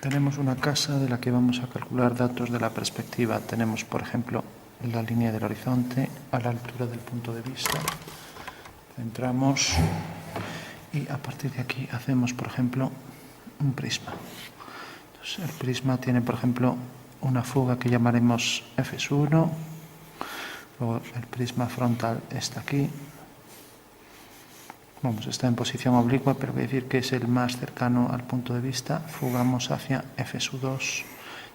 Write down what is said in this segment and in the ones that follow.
Tenemos una casa de la que vamos a calcular datos de la perspectiva. Tenemos, por ejemplo, la línea del horizonte a la altura del punto de vista. Centramos y a partir de aquí hacemos, por ejemplo, un prisma. Entonces, el prisma tiene, por ejemplo, una fuga que llamaremos F1. Luego el prisma frontal está aquí. Vamos, está en posición oblicua, pero voy a decir que es el más cercano al punto de vista. Fugamos hacia F2.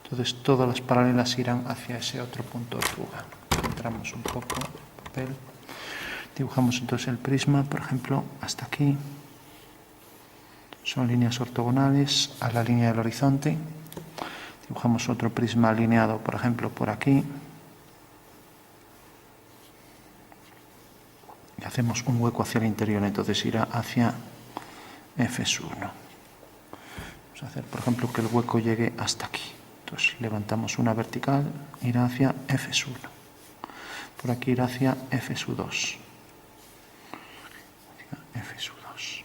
Entonces todas las paralelas irán hacia ese otro punto de fuga. Centramos un poco el papel. Dibujamos entonces el prisma, por ejemplo, hasta aquí. Son líneas ortogonales a la línea del horizonte. Dibujamos otro prisma alineado, por ejemplo, por aquí. Y hacemos un hueco hacia el interior, entonces irá hacia F1. Vamos a hacer, por ejemplo, que el hueco llegue hasta aquí. Entonces levantamos una vertical, irá hacia F1. Por aquí irá hacia F2. F2.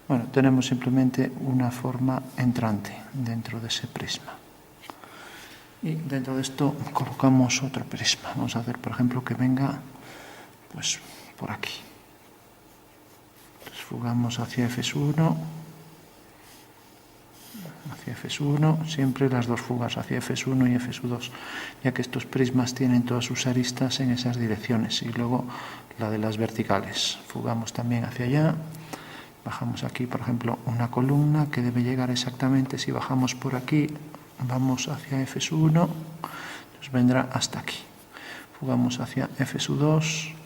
Bueno, tenemos simplemente una forma entrante dentro de ese prisma. Y dentro de esto colocamos otro prisma. Vamos a hacer, por ejemplo, que venga pues por aquí. Entonces fugamos hacia F1, siempre las dos fugas hacia F1 y F2, ya que estos prismas tienen todas sus aristas en esas direcciones. Y luego la de las verticales. Fugamos también hacia allá. Bajamos aquí, por ejemplo, una columna que debe llegar exactamente, si bajamos por aquí, vamos hacia F1, entonces vendrá hasta aquí. Fugamos hacia F2.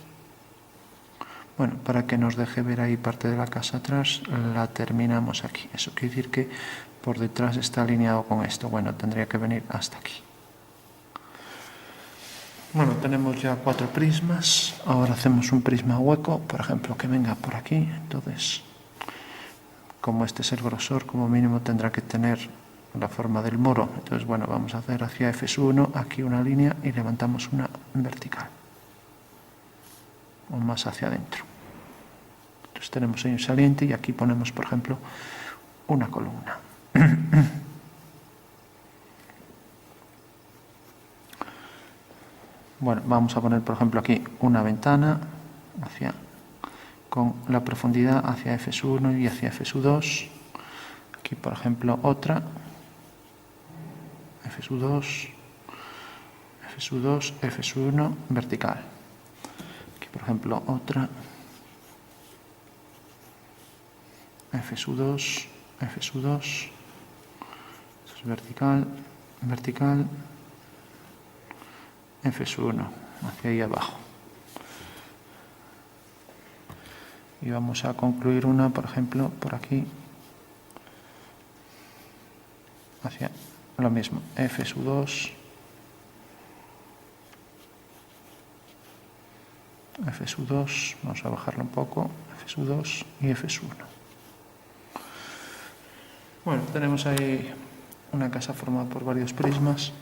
Bueno, para que nos deje ver ahí parte de la casa atrás, la terminamos aquí. Eso quiere decir que por detrás está alineado con esto. Bueno, tendría que venir hasta aquí. Bueno, tenemos ya 4 prismas. Ahora hacemos un prisma hueco, por ejemplo, que venga por aquí. Entonces, como este es el grosor, como mínimo tendrá que tener la forma del muro. Entonces, bueno, vamos a hacer hacia F1, aquí una línea y levantamos una vertical. O más hacia adentro. Entonces tenemos ahí un saliente y aquí ponemos, por ejemplo, una columna. Bueno, vamos a poner, por ejemplo, aquí una ventana con la profundidad hacia F1 y hacia F2. Aquí, por ejemplo, otra. F2, F2, F1, vertical. Por ejemplo, otra F2, F2, esto es vertical, vertical, F1, hacia ahí abajo. Y vamos a concluir una, por ejemplo, por aquí, hacia lo mismo, F2, F2, vamos a bajarlo un poco, F2 y F1. Bueno, tenemos ahí una casa formada por varios prismas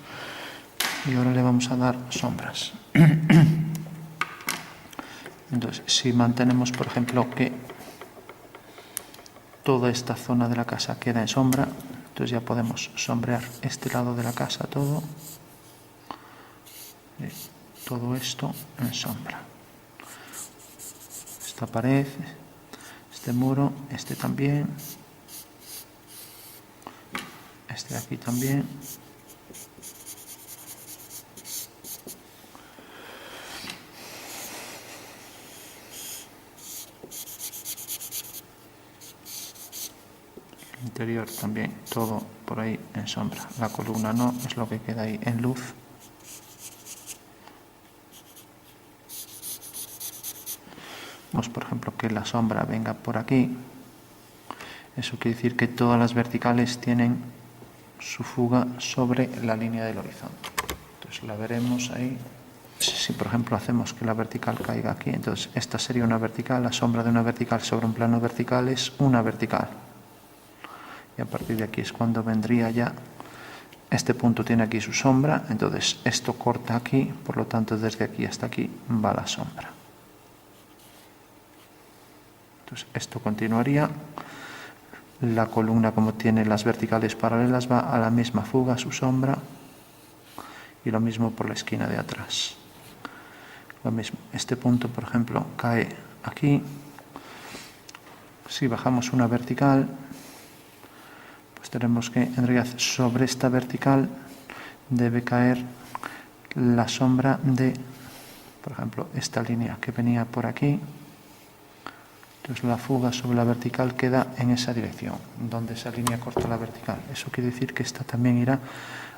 y ahora le vamos a dar sombras. Entonces, si mantenemos, por ejemplo, que toda esta zona de la casa queda en sombra, entonces ya podemos sombrear este lado de la casa todo esto en sombra. Esta pared, este muro, este también, este de aquí también. El interior también, todo por ahí en sombra. La columna no, es lo que queda ahí en luz. Vamos, por ejemplo, que la sombra venga por aquí. Eso quiere decir que todas las verticales tienen su fuga sobre la línea del horizonte. Entonces la veremos ahí. Si por ejemplo hacemos que la vertical caiga aquí, entonces esta sería una vertical, la sombra de una vertical sobre un plano vertical es una vertical. Y a partir de aquí es cuando vendría ya, este punto tiene aquí su sombra, entonces esto corta aquí, por lo tanto desde aquí hasta aquí va la sombra. Entonces esto continuaría. la columna, como tiene las verticales paralelas, va a la misma fuga, a su sombra, y lo mismo por la esquina de atrás. Lo mismo, este punto, por ejemplo, cae aquí. Si bajamos una vertical, pues tenemos que, en realidad, sobre esta vertical debe caer la sombra de, por ejemplo, esta línea que venía por aquí. Entonces la fuga sobre la vertical queda en esa dirección, donde esa línea corta la vertical. Eso quiere decir que esta también irá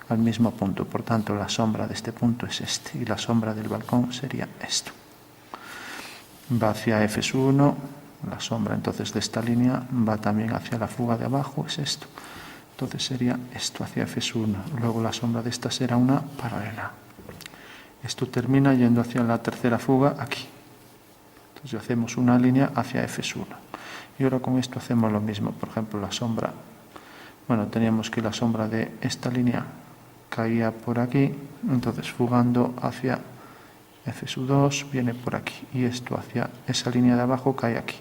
al mismo punto. Por tanto, la sombra de este punto es este, y la sombra del balcón sería esto. Va hacia F1, la sombra entonces de esta línea va también hacia la fuga de abajo, es esto. Entonces sería esto hacia F1. Luego la sombra de esta será una paralela. Esto termina yendo hacia la tercera fuga aquí. Entonces hacemos una línea hacia F1. Y ahora con esto hacemos lo mismo. Por ejemplo, la sombra, bueno, teníamos que la sombra de esta línea caía por aquí, entonces fugando hacia F2 viene por aquí, y esto hacia esa línea de abajo cae aquí.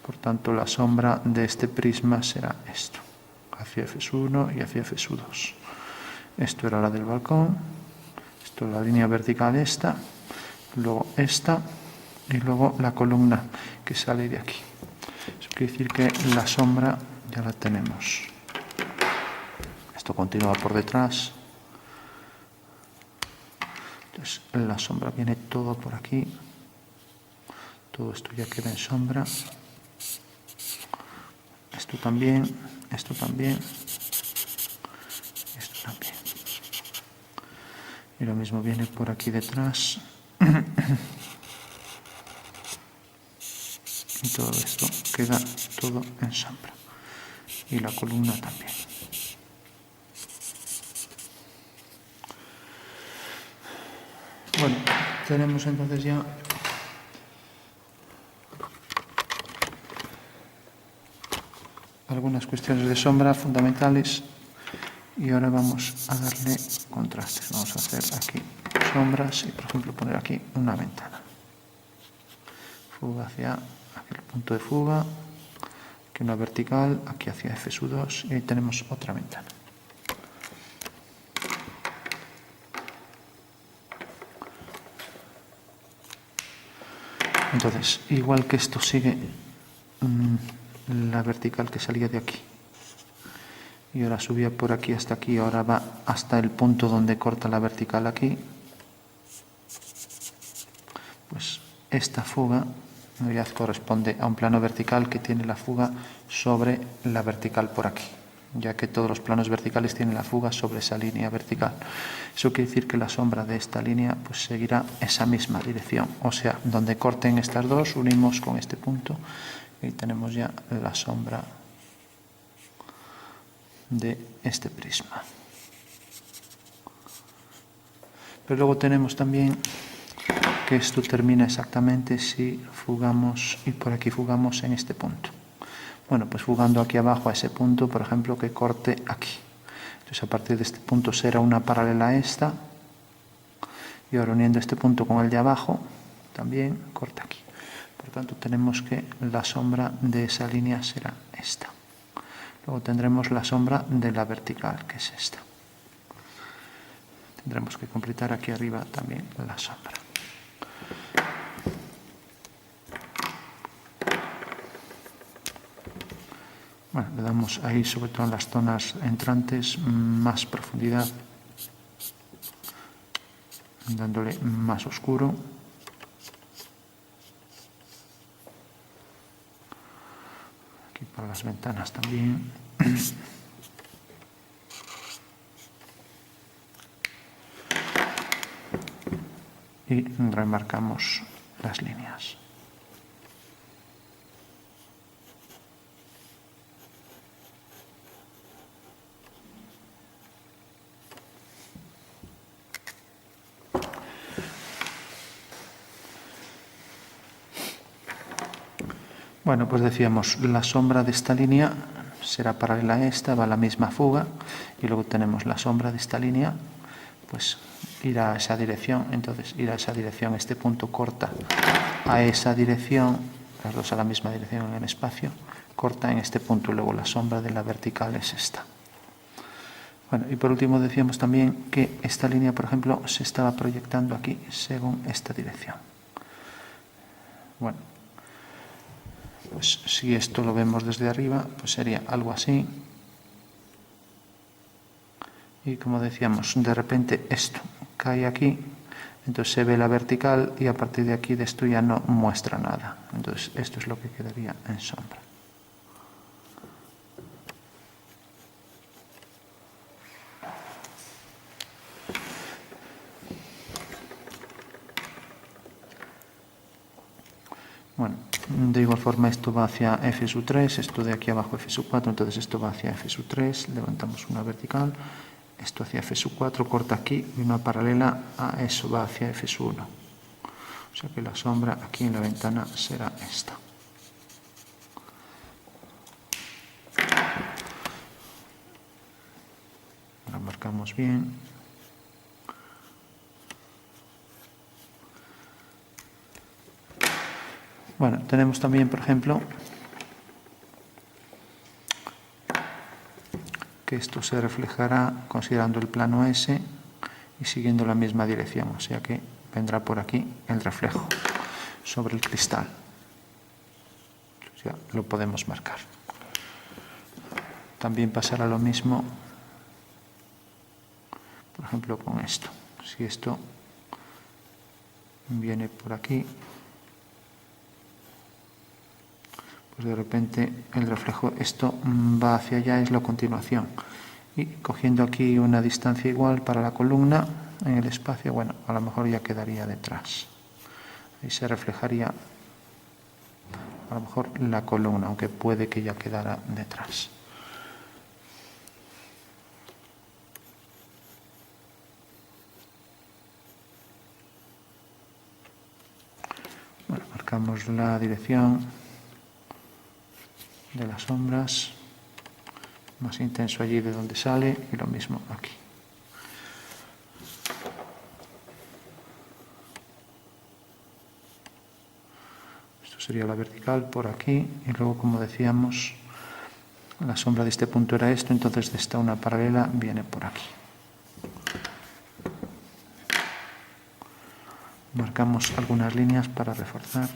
Por tanto, la sombra de este prisma será esto, hacia F1 y hacia F2. Esto era la del balcón, esto es la línea vertical esta, luego esta, y luego la columna que sale de aquí. Eso quiere decir que la sombra ya la tenemos. Esto continúa por detrás. Entonces la sombra viene todo por aquí. Todo esto ya queda en sombra. Esto también, esto también, esto también. Y lo mismo viene por aquí detrás. Y todo esto queda todo en sombra. Y la columna también. Bueno, tenemos entonces ya algunas cuestiones de sombra fundamentales, y ahora vamos a darle contrastes. Vamos a hacer aquí sombras y, por ejemplo, poner aquí una ventana. Fuga hacia aquel punto de fuga, aquí una vertical, aquí hacia F2, y ahí tenemos otra ventana. Entonces, igual que esto sigue la vertical que salía de aquí, y ahora subía por aquí hasta aquí, ahora va hasta el punto donde corta la vertical aquí, pues esta fuga en realidad corresponde a un plano vertical que tiene la fuga sobre la vertical por aquí, ya que todos los planos verticales tienen la fuga sobre esa línea vertical. Eso quiere decir que la sombra de esta línea pues seguirá esa misma dirección, o sea, donde corten estas dos unimos con este punto y tenemos ya la sombra de este prisma. Pero luego tenemos también que esto termina exactamente si fugamos, y por aquí fugamos en este punto. Bueno, pues fugando aquí abajo a ese punto, por ejemplo, que corte aquí. Entonces a partir de este punto será una paralela a esta, y ahora uniendo este punto con el de abajo, también corta aquí. Por tanto, tenemos que la sombra de esa línea será esta. Luego tendremos la sombra de la vertical, que es esta. Tendremos que completar aquí arriba también la sombra. Bueno, le damos ahí, sobre todo en las zonas entrantes, más profundidad, dándole más oscuro. Aquí para las ventanas también. Y remarcamos las líneas. Bueno, pues decíamos, la sombra de esta línea será paralela a esta, va a la misma fuga, y luego tenemos la sombra de esta línea, pues irá a esa dirección, entonces irá a esa dirección, este punto corta a esa dirección, las dos a la misma dirección en el espacio, corta en este punto, luego la sombra de la vertical es esta. Bueno, y por último decíamos también que esta línea, por ejemplo, se estaba proyectando aquí según esta dirección. Bueno, pues si esto lo vemos desde arriba, pues sería algo así. Y como decíamos, de repente esto cae aquí, entonces se ve la vertical y a partir de aquí de esto ya no muestra nada. Entonces esto es lo que quedaría en sombra. Bueno, de igual forma esto va hacia F sub 3, esto de aquí abajo F sub 4, entonces esto va hacia F sub 3, levantamos una vertical, esto hacia F sub 4, corta aquí y una paralela a eso va hacia F sub 1. O sea que la sombra aquí en la ventana será esta. La marcamos bien. Bueno, tenemos también, por ejemplo, que esto se reflejará considerando el plano S y siguiendo la misma dirección, o sea que vendrá por aquí el reflejo sobre el cristal. O sea, lo podemos marcar. También pasará lo mismo, por ejemplo, con esto. Si esto viene por aquí, pues de repente el reflejo, esto va hacia allá, es la continuación. Y cogiendo aquí una distancia igual para la columna en el espacio, bueno, a lo mejor ya quedaría detrás. Ahí se reflejaría a lo mejor la columna, aunque puede que ya quedara detrás. Bueno, marcamos la dirección de las sombras, más intenso allí de donde sale y lo mismo aquí. Esto sería la vertical por aquí y luego, como decíamos, la sombra de este punto era esto, entonces de esta una paralela viene por aquí. Marcamos algunas líneas para reforzar,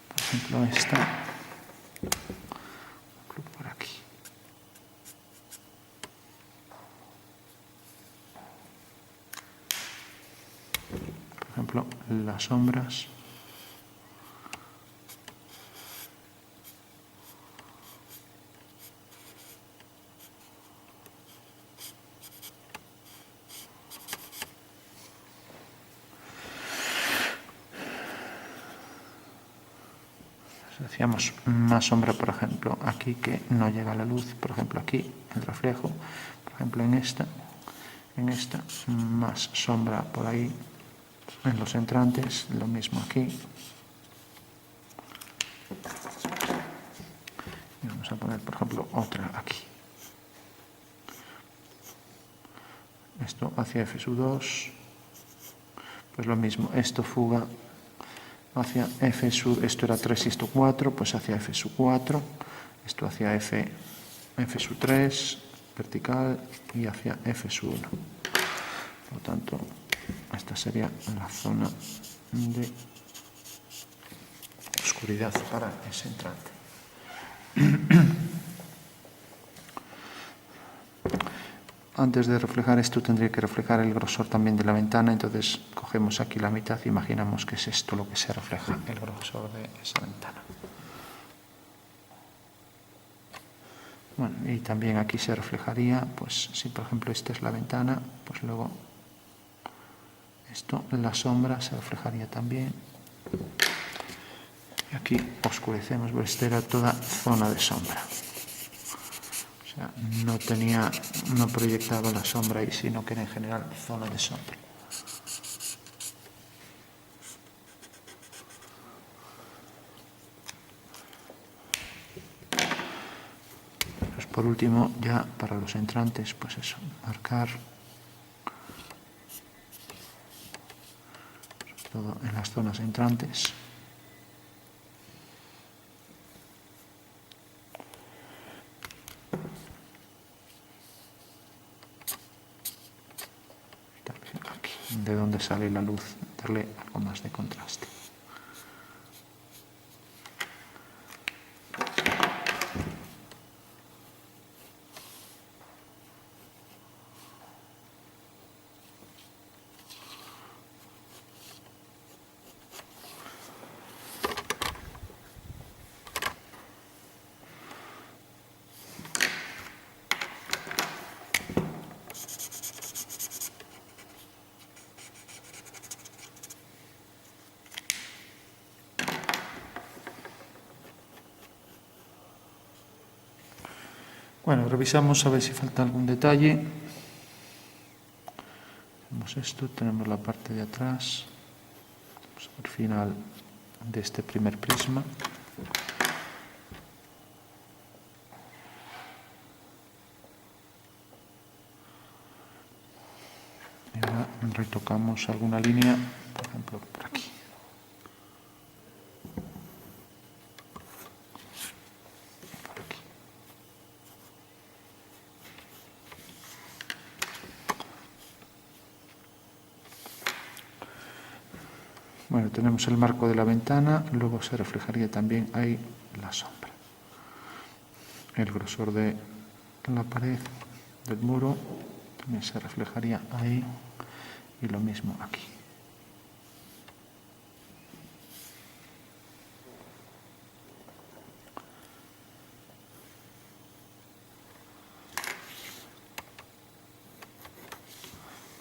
por ejemplo esta, por aquí. Por ejemplo, las sombras. Hacíamos más sombra, por ejemplo, aquí que no llega la luz, por ejemplo aquí el reflejo, por ejemplo en esta más sombra por ahí en los entrantes, lo mismo aquí. Y vamos a poner, por ejemplo, otra aquí. Esto hacia F sub 2, pues lo mismo, esto fuga hacia F sub, esto era 3 y esto 4, pues hacia F sub 4, esto hacia F sub 3, vertical, y hacia F sub 1. Por lo tanto, esta sería la zona de oscuridad para ese entrante. Antes de reflejar esto tendría que reflejar el grosor también de la ventana, entonces cogemos aquí la mitad y imaginamos que es esto lo que se refleja, el grosor de esa ventana. Bueno, y también aquí se reflejaría, pues si por ejemplo esta es la ventana, pues luego esto, la sombra se reflejaría también. Y aquí oscurecemos, pues esta era toda zona de sombra. O sea, no proyectaba la sombra ahí, sino que era en general zona de sombra. Pues por último, ya para los entrantes, pues eso, marcar sobre todo en las zonas entrantes. de dónde sale la luz, darle algo más de contraste. Bueno, revisamos a ver si falta algún detalle. Hacemos esto, tenemos la parte de atrás, vamos al final de este primer prisma. Y ahora retocamos alguna línea, por ejemplo, por aquí. Bueno, tenemos el marco de la ventana, luego se reflejaría también ahí la sombra. El grosor de la pared del muro también se reflejaría ahí y lo mismo aquí.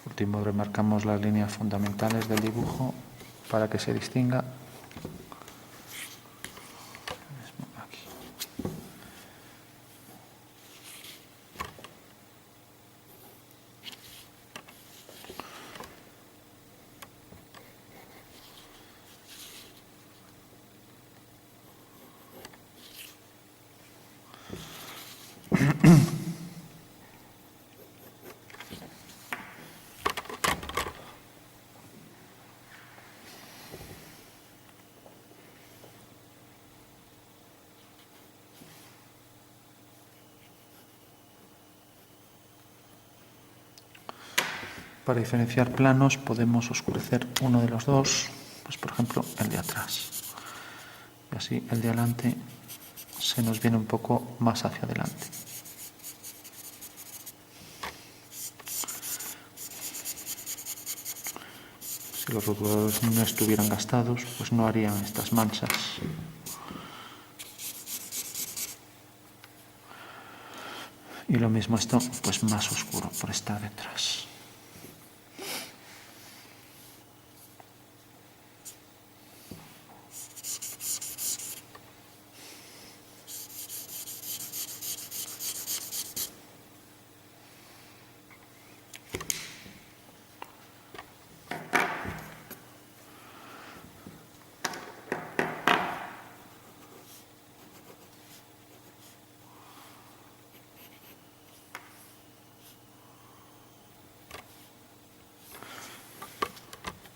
Por último, remarcamos las líneas fundamentales del dibujo para que se distinga. Aquí. Para diferenciar planos podemos oscurecer uno de los dos, pues por ejemplo el de atrás. Y así el de adelante se nos viene un poco más hacia adelante. Si los rotuladores no estuvieran gastados, pues no harían estas manchas. Y lo mismo esto, pues más oscuro por estar detrás.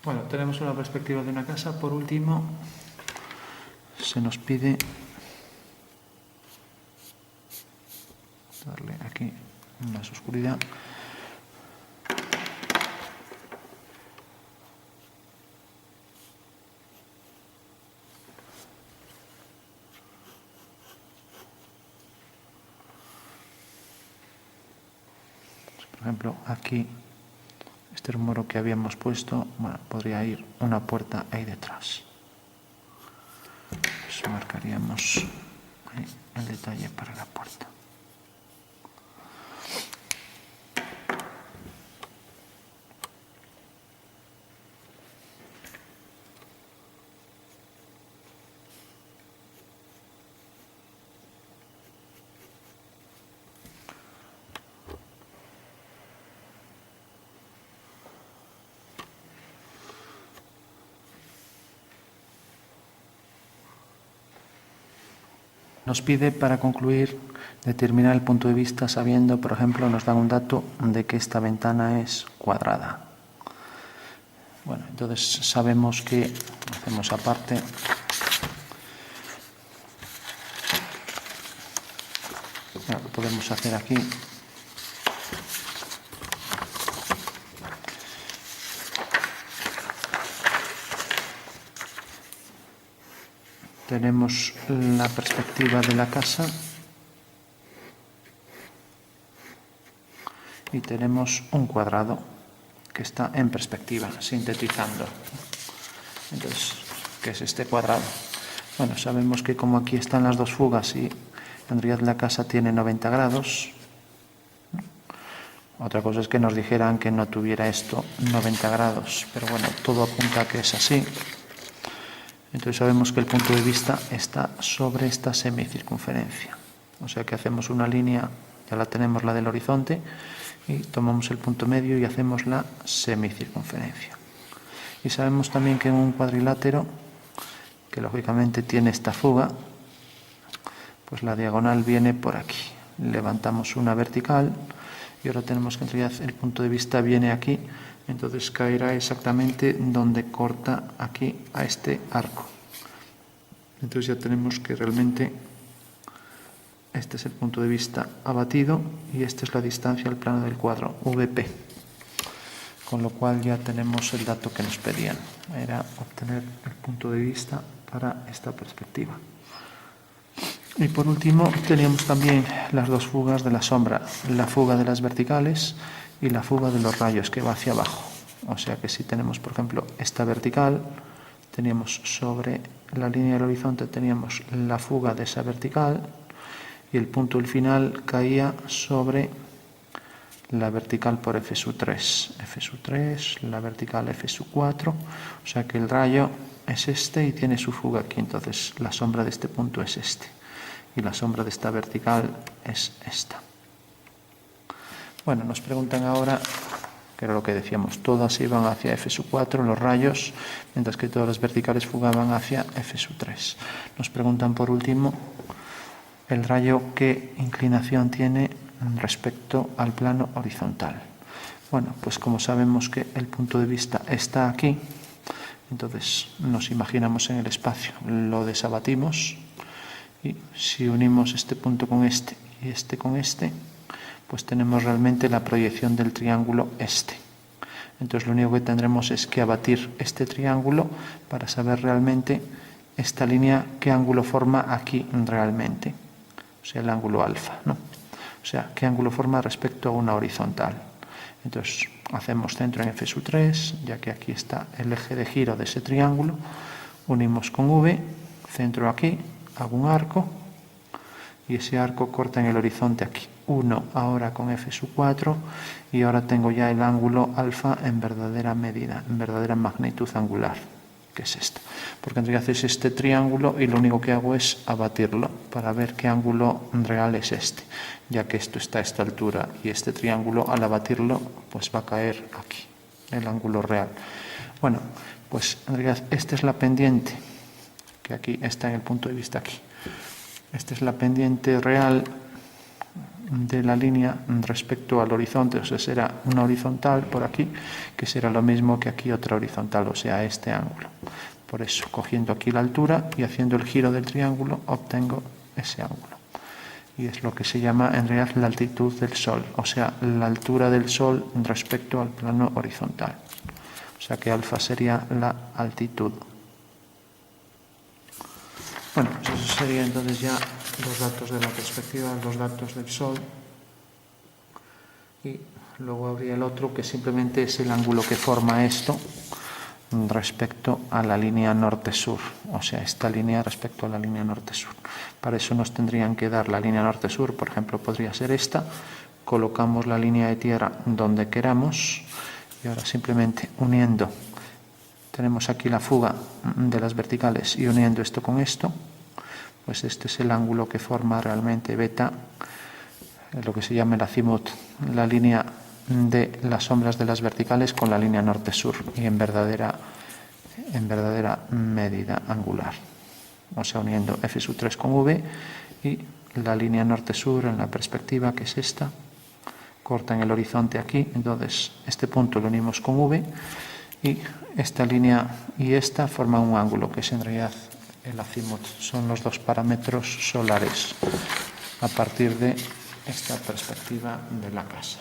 Bueno, tenemos una perspectiva de una casa. Por último, se nos pide darle aquí más oscuridad. Por ejemplo, aquí este es un muro que habíamos puesto, bueno, podría ir una puerta ahí detrás. Pues marcaríamos ahí el detalle para la puerta. Nos pide, para concluir, determinar el punto de vista sabiendo, por ejemplo, nos dan un dato de que esta ventana es cuadrada. Bueno, entonces sabemos que hacemos aparte. Lo que podemos hacer aquí tenemos la perspectiva de la casa y tenemos un cuadrado que está en perspectiva, sintetizando. Entonces, ¿qué es este cuadrado? Bueno, sabemos que como aquí están las dos fugas y en realidad la casa tiene 90 grados, otra cosa es que nos dijeran que no tuviera esto 90 grados, pero bueno, todo apunta a que es así. Entonces sabemos que el punto de vista está sobre esta semicircunferencia. O sea que hacemos una línea, ya la tenemos, la del horizonte, y tomamos el punto medio y hacemos la semicircunferencia. Y sabemos también que en un cuadrilátero, que lógicamente tiene esta fuga, pues la diagonal viene por aquí. Levantamos una vertical y ahora tenemos que en realidad el punto de vista viene aquí, entonces caerá exactamente donde corta aquí a este arco. Entonces ya tenemos que realmente este es el punto de vista abatido y esta es la distancia al plano del cuadro, VP. Con lo cual ya tenemos el dato que nos pedían, era obtener el punto de vista para esta perspectiva. Y por último teníamos también las dos fugas de la sombra, la fuga de las verticales y la fuga de los rayos que va hacia abajo. O sea que si tenemos, por ejemplo, esta vertical, teníamos sobre la línea del horizonte teníamos la fuga de esa vertical y el punto del final caía sobre la vertical por F3, la vertical F4, o sea que el rayo es este y tiene su fuga aquí, entonces la sombra de este punto es este y la sombra de esta vertical es esta. Bueno, nos preguntan ahora, que era lo que decíamos, todas iban hacia F4 los rayos, mientras que todas las verticales fugaban hacia F3. Nos preguntan por último el rayo qué inclinación tiene respecto al plano horizontal. Bueno, pues como sabemos que el punto de vista está aquí, entonces nos imaginamos en el espacio, lo desabatimos y si unimos este punto con este y este con este, pues tenemos realmente la proyección del triángulo este. Entonces lo único que tendremos es que abatir este triángulo para saber realmente esta línea qué ángulo forma aquí realmente, o sea el ángulo alfa, ¿no? O sea, qué ángulo forma respecto a una horizontal. Entonces hacemos centro en F3, ya que aquí está el eje de giro de ese triángulo, unimos con V, centro aquí, hago un arco y ese arco corta en el horizonte aquí. 1 ahora con F4 y ahora tengo ya el ángulo alfa en verdadera medida, en verdadera magnitud angular, que es esta. Porque en realidad es este triángulo y lo único que hago es abatirlo para ver qué ángulo real es este, ya que esto está a esta altura y este triángulo al abatirlo pues va a caer aquí, el ángulo real. Bueno, pues en realidad esta es la pendiente, que aquí está en el punto de vista aquí. Esta es la pendiente real de la línea respecto al horizonte, o sea, será una horizontal por aquí, que será lo mismo que aquí otra horizontal, o sea, este ángulo. Por eso, cogiendo aquí la altura y haciendo el giro del triángulo, obtengo ese ángulo. Y es lo que se llama en realidad la altitud del Sol, o sea, la altura del Sol respecto al plano horizontal. O sea que alfa sería la altitud. Bueno, pues eso sería entonces ya los datos de la perspectiva, los datos del Sol. Y luego habría el otro que simplemente es el ángulo que forma esto respecto a la línea norte-sur, o sea, esta línea respecto a la línea norte-sur. Para eso nos tendrían que dar la línea norte-sur, por ejemplo, podría ser esta, colocamos la línea de tierra donde queramos y ahora simplemente uniendo, tenemos aquí la fuga de las verticales y uniendo esto con esto, pues este es el ángulo que forma realmente beta, lo que se llama el azimut, la línea de las sombras de las verticales con la línea norte-sur y en verdadera medida angular. O sea, uniendo F3 con V y la línea norte-sur en la perspectiva, que es esta, corta en el horizonte aquí, entonces este punto lo unimos con V y esta línea y esta forman un ángulo que es en realidad el azimut, son los dos parámetros solares a partir de esta perspectiva de la casa.